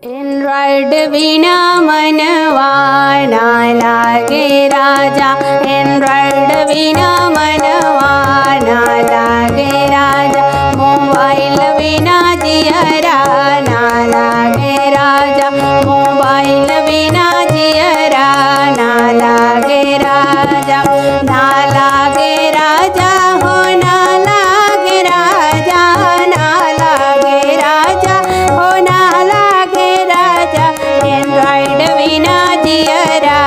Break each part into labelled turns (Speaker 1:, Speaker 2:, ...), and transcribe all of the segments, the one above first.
Speaker 1: Android विना मनवा ना लागे राजा, एंड्रॉइड विना मनवा ना लागे राजा, मोबाइल बिना जियरा ना लागे राजा, मोबाइल बिना जियरा ना लागे राजा, ना लागे राजा हो ना लागे राजा, ना लागे राजा हो ना लागे राजा, एंड्रॉइड बिना जियरा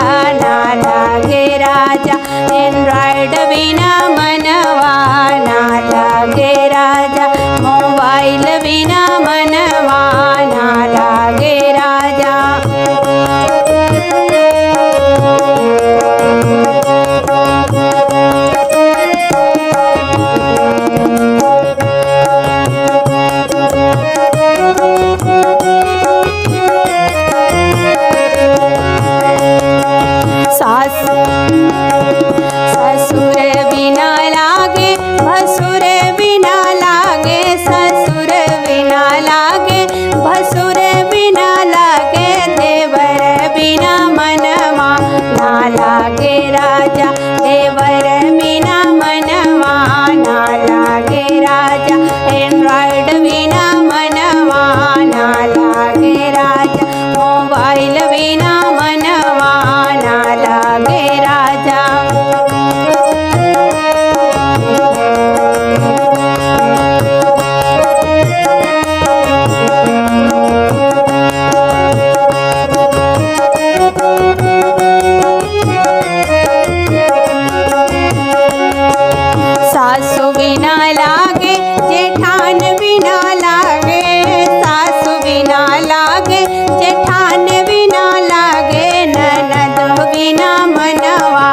Speaker 1: ना लागे राजा, एंड्रॉइड बिना मनवा ना लागे राजा, मोबाइल बिना मनवा ना लागे राजा। ससुर बिना लागे भसुर बिना लागे, ससुर बिना लागे भसुर बिना लागे, देवर बिना मनवा ना लागे राजा, देवर बिना मनवा ना लागे राजा, एंड्रॉइड बिना मनवा ना लागे राजा, मोबाइल बिना मनवा ना लागे राजा। सासु बिना लागे जेठान बिना लागे, सासु बिना लागे जेठान बिना लागे, ननद बिना मनवा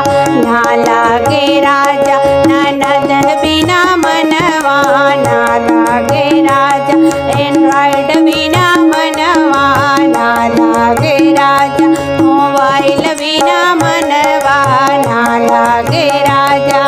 Speaker 1: ना लागे राजा, ननद बिना मनवा ना लागे राजा, एंड्रॉइड बिना मनवा ना लागे राजा, मोबाइल बिना मनवा ना लागे राजा।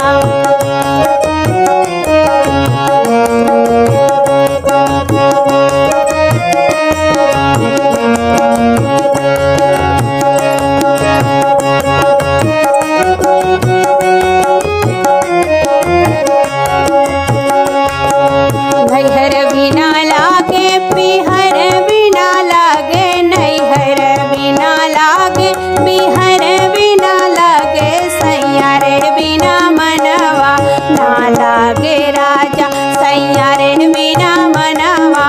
Speaker 1: नैहर बिना लागे पिहर बिना लागे, नैहर बिना लागे पिहर बिना लागे, सैयारे बिना मनवा ना लागे राजा, सैयारे बिना मनवा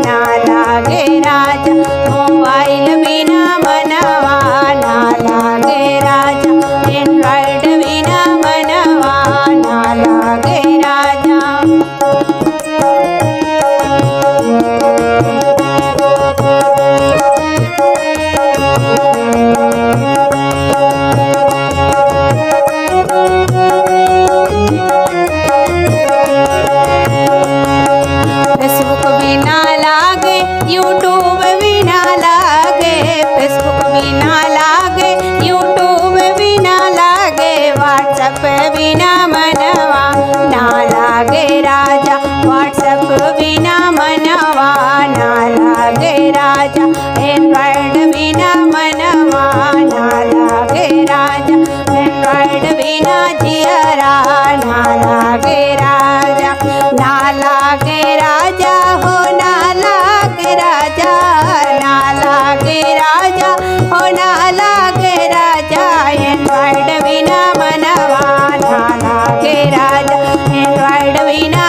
Speaker 1: ना लागे राजा, मोबाइल बिना मनवा ना लागे राजा, एंड्रॉइड बिना मनवा ना लागे राजा। फेसबुक बिना लागे यूट्यूब बिना लागे, फेसबुक बिना लागे यूट्यूब बिना लागे, व्हाट्सएप बिना मनवा ना लागे राजा, व्हाट्सएप बिना मनवा ना लागे राजा, एंड्रॉइड बिना मनवा ना लागे राजा, एंड्रॉइड बिना जियरा ना लागे राजा, ना लागे राजा हो ना लागे राजा, ना लागे राजा हो ना लागे राजा, एंड्रॉइड बिना मनवा ना लागे राजा, एंड्रॉइड बिना